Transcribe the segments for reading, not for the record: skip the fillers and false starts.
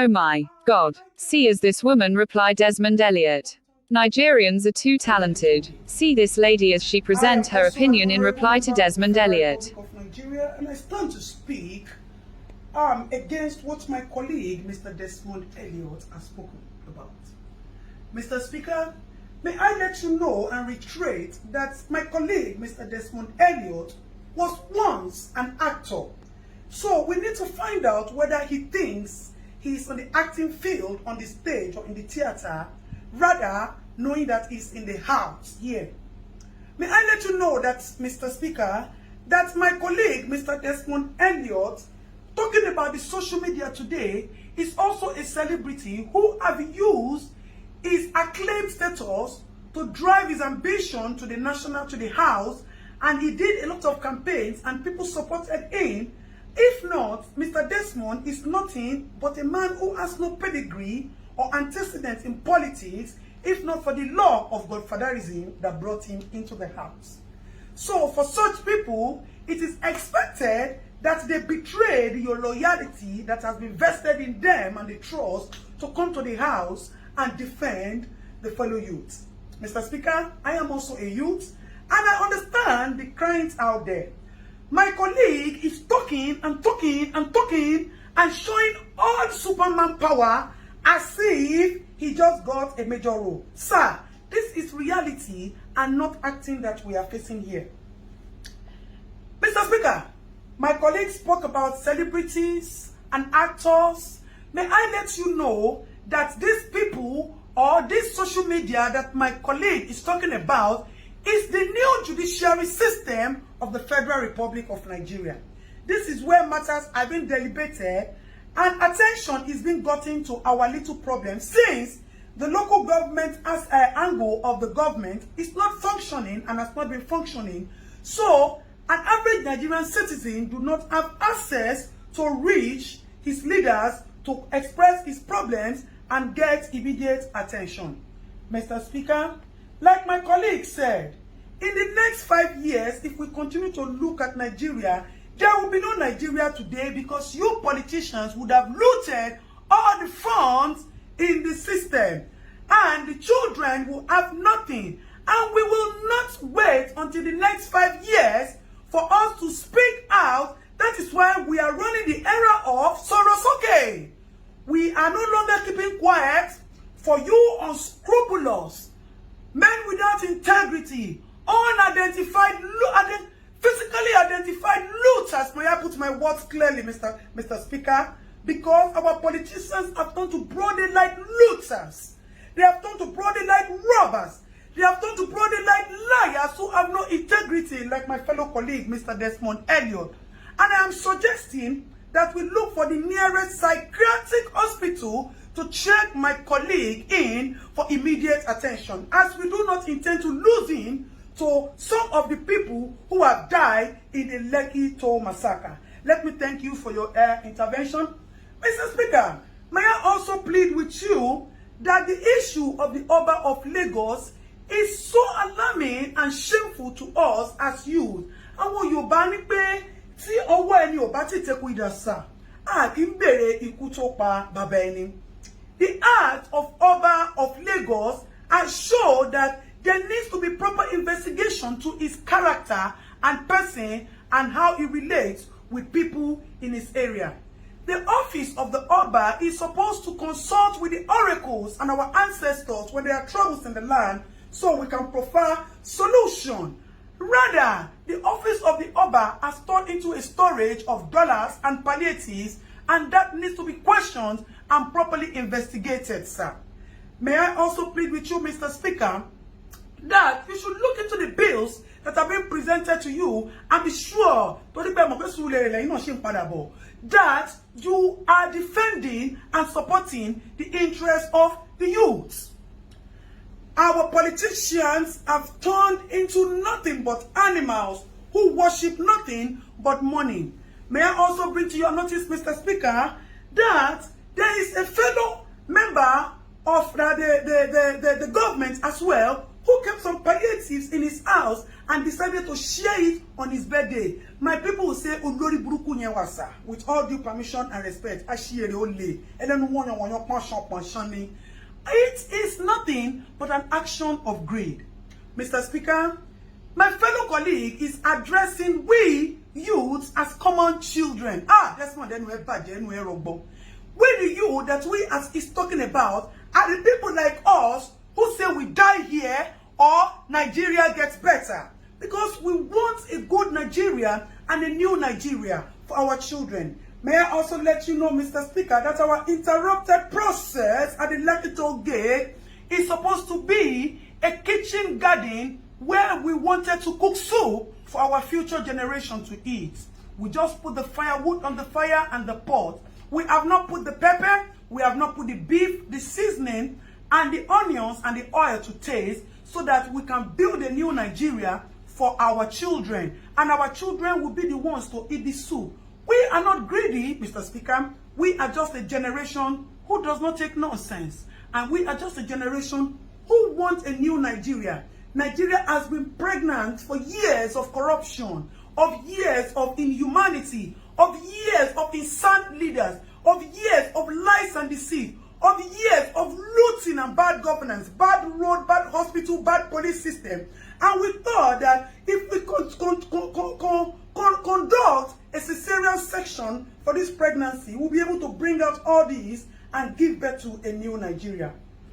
Oh my God. See as this woman, replied Desmond Eliot. Nigerians are too talented. See this lady as she present her opinion in reply to Desmond Eliot. Of Nigeria, and I stand to speak against what my colleague, Mr. Desmond Eliot, has spoken about. Mr. Speaker, may I let you know and reiterate that my colleague, Mr. Desmond Eliot, was once an actor. So we need to find out whether he thinks he's on the acting field, on the stage or in the theater, rather knowing that he's in the house here. May I let you know that, Mr. Speaker, that my colleague, Mr. Desmond Eliot, talking about the social media today, is also a celebrity who have used his acclaimed status to drive his ambition to the house, and he did a lot of campaigns and people supported him. If not, Mr. Desmond is nothing but a man who has no pedigree or antecedents in politics, if not for the law of godfatherism that brought him into the house. So for such people, it is expected that they betrayed your loyalty that has been vested in them and the trust to come to the house and defend the fellow youth. Mr. Speaker, I am also a youth, and I understand the cries out there. My colleague is talking and talking and talking and showing all Superman power as if he just got a major role. Sir, this is reality and not acting that we are facing here. Mr. Speaker, my colleague spoke about celebrities and actors. May I let you know that these people or this social media that my colleague is talking about is the new judiciary system of the Federal Republic of Nigeria. This is where matters are being deliberated and attention is being gotten to our little problem, since the local government as an angle of the government is not functioning and has not been functioning. So an average Nigerian citizen do not have access to reach his leaders to express his problems and get immediate attention. Mr. Speaker, like my colleague said, in the next 5 years, if we continue to look at Nigeria, there will be no Nigeria today, because you politicians would have looted all the funds in the system, and the children will have nothing. And we will not wait until the next 5 years for us to speak out. That is why we are running the era of Sorosoke. We are no longer keeping quiet for you unscrupulous, men without integrity, unidentified, physically identified looters. May I put my words clearly, Mr. Speaker? Because our politicians have turned to broad daylight looters. They have turned to broad daylight robbers. They have turned to broad daylight liars who have no integrity, like my fellow colleague, Mr. Desmond Eliot. And I am suggesting that we look for the nearest psychiatric hospital to check my colleague in for immediate attention, as we do not intend to lose him to some of the people who have died in the Lekki Toll massacre. Let me thank you for your intervention. Mr. Speaker, may I also plead with you that the issue of the Oba of Lagos is so alarming and shameful to us as youth. Àwọn Yorùbá ní pé tí ọwọ́ ẹni ò bá ti tẹkù ìdàsà, a kì í bèrè ikú tó pa bàbá ẹni. The act of Oba of Lagos has shown that there needs to be proper investigation to his character and person and how he relates with people in his area. The office of the Oba is supposed to consult with the oracles and our ancestors when there are troubles in the land, so we can provide solution. Rather, the office of the Oba has turned into a storage of dollars and palliatives, and that needs to be questioned and properly investigated, sir. May I also plead with you, Mr. Speaker, that you should look into the bills that are being presented to you and be sure that you are defending and supporting the interests of the youth. Our politicians have turned into nothing but animals who worship nothing but money. May I also bring to your notice, Mr. Speaker, that there is a fellow member of the government as well who kept some palliatives in his house and decided to share it on his birthday. My people will say, Olori Buruku Nyewasa, with all due permission and respect, Ashiere Ole, and then one. It is nothing but an action of greed. Mr. Speaker, my fellow colleague is addressing we youths as common children. Desmond Eliot, we the youth that we as is talking about are the people like us who say we die here or Nigeria gets better. Because we want a good Nigeria and a new Nigeria for our children. May I also let you know, Mr. Speaker, that our interrupted process at the Lekki Toll Gate is supposed to be a kitchen garden where we wanted to cook soup for our future generation to eat. We just put the firewood on the fire and the pot. We have not put the pepper, we have not put the beef, the seasoning, and the onions and the oil to taste so that we can build a new Nigeria for our children. And our children will be the ones to eat the soup. We are not greedy, Mr. Speaker. We are just a generation who does not take nonsense. And we are just a generation who wants a new Nigeria. Nigeria has been pregnant for years of corruption, of years of inhumanity, of years of insane leaders, of years of lies and deceit, of years of looting and bad governance, bad road, bad hospital, bad police system. And we thought that if we could conduct a cesarean section for this pregnancy, we'll be able to bring out all these and give birth to a new Nigeria.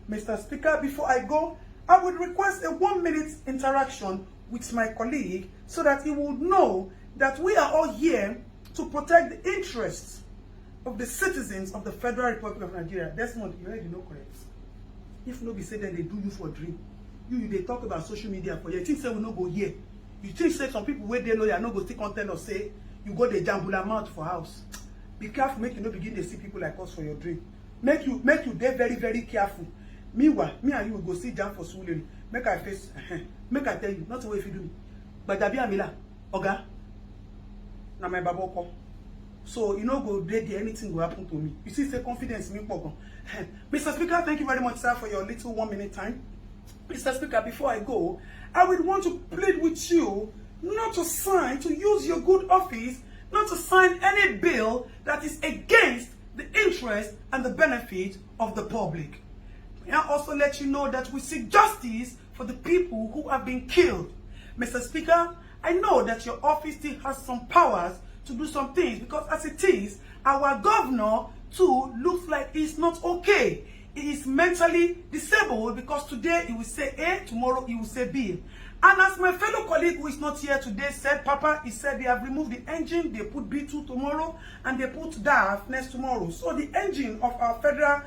Mr. Speaker, before I go, I would request a 1-minute interaction with my colleague so that he will know that we are all here to protect the interests of the citizens of the Federal Republic of Nigeria. Desmond, you already know correct. If nobody say that they do you for dream, they talk about social media for you. You think say we no go here. You think say some people where they lawyer no go still content or say you go the jambula mouth for house. Be careful, make you no begin to see people like us for your dream. Make you dey very, very careful. Meanwhile, me and you will go see jam for Suliri. Make I face, make I tell you, not the way if you do me. But Dabi Amila, Oga, na my baboko. So you know go there, anything will happen to me. You see, say confidence me pogo. Mr. Speaker, thank you very much, sir, for your little 1-minute time. Mr. Speaker, before I go, I would want to plead with you not to sign, to use your good office, not to sign any bill that is against the interest and the benefit of the public. May I also let you know that we seek justice for the people who have been killed. Mr. Speaker, I know that your office still has some powers to do some things because as it is, our governor too looks like he's not okay. He is mentally disabled because today he will say A, tomorrow he will say B. And as my fellow colleague who is not here today said, Papa, he said they have removed the engine, they put B2 tomorrow, and they put DAF next tomorrow. So the engine of our federal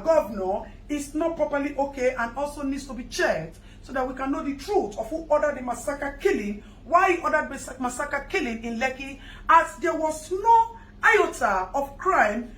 governor is not properly okay and also needs to be checked so that we can know the truth of who ordered the massacre killing, why he ordered the massacre killing in Lekki, as there was no iota of crime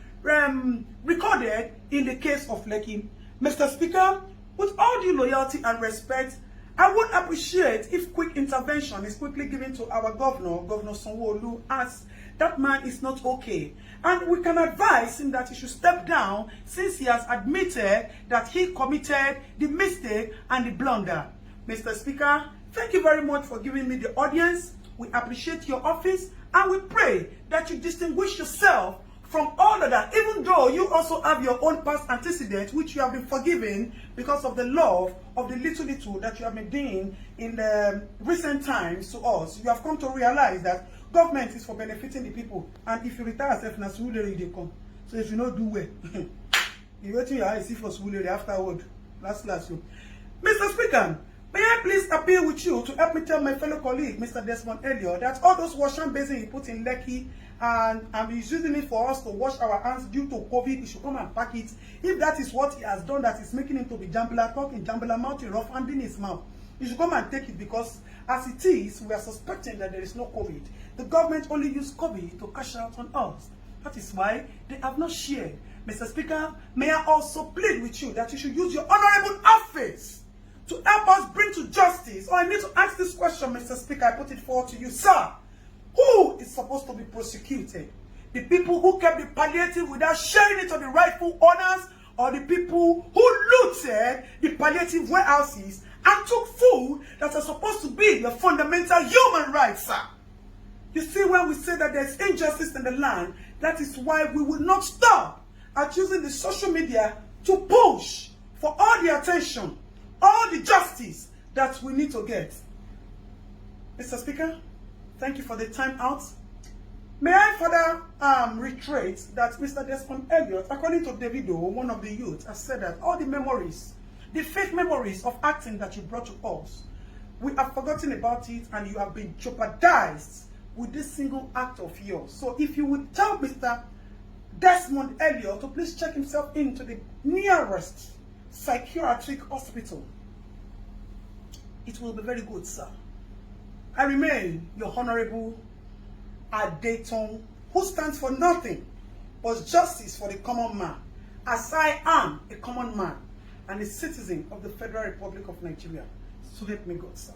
recorded in the case of Lekki. Mr. Speaker, with all due loyalty and respect, I would appreciate if quick intervention is quickly given to our governor, Governor Sanwo-Olu, as that man is not okay. And we can advise him that he should step down since he has admitted that he committed the mistake and the blunder. Mr. Speaker, thank you very much for giving me the audience. We appreciate your office and we pray that you distinguish yourself from all of that, even though you also have your own past antecedents, which you have been forgiven because of the love of the little that you have been doing in the recent times to us. You have come to realize that government is for benefiting the people. And if you retire yourself, na Suliri they come. So if you don't do well, you wait till your eyes see for Suliri afterward. Last you. Mr. Speaker, may I please appeal with you to help me tell my fellow colleague, Mr. Desmond Eliot, that all those washing basins he put in Lekki and he's using it for us to wash our hands due to COVID, he should come and pack it. If that is what he has done, that is making him to be jambula talking, jambula mouth, rough handing his mouth, he should come and take it because as it is, we are suspecting that there is no COVID. The government only used COVID to cash out on us. That is why they have not shared. Mr. Speaker, may I also plead with you that you should use your honorable office to help us bring to justice. Or I need to ask this question, Mr. Speaker, I put it forward to you, sir. Who is supposed to be prosecuted? The people who kept the palliative without sharing it to the rightful owners, or the people who looted the palliative warehouses and took food that are supposed to be your fundamental human rights, sir. You see, when we say that there's injustice in the land, that is why we will not stop at using the social media to push for all the attention, all the justice that we need to get. Mr. Speaker, thank you for the time out. May I further reiterate that Mr. Desmond Eliot, according to Davido, one of the youth, has said that all the memories, the fake memories of acting that you brought to us, we have forgotten about it and you have been jeopardized with this single act of yours. So if you would tell Mr. Desmond Eliot to please check himself into the nearest psychiatric hospital, it will be very good, sir. I remain your Honorable Adeton, who stands for nothing but justice for the common man, as I am a common man and a citizen of the Federal Republic of Nigeria. So help me God, sir.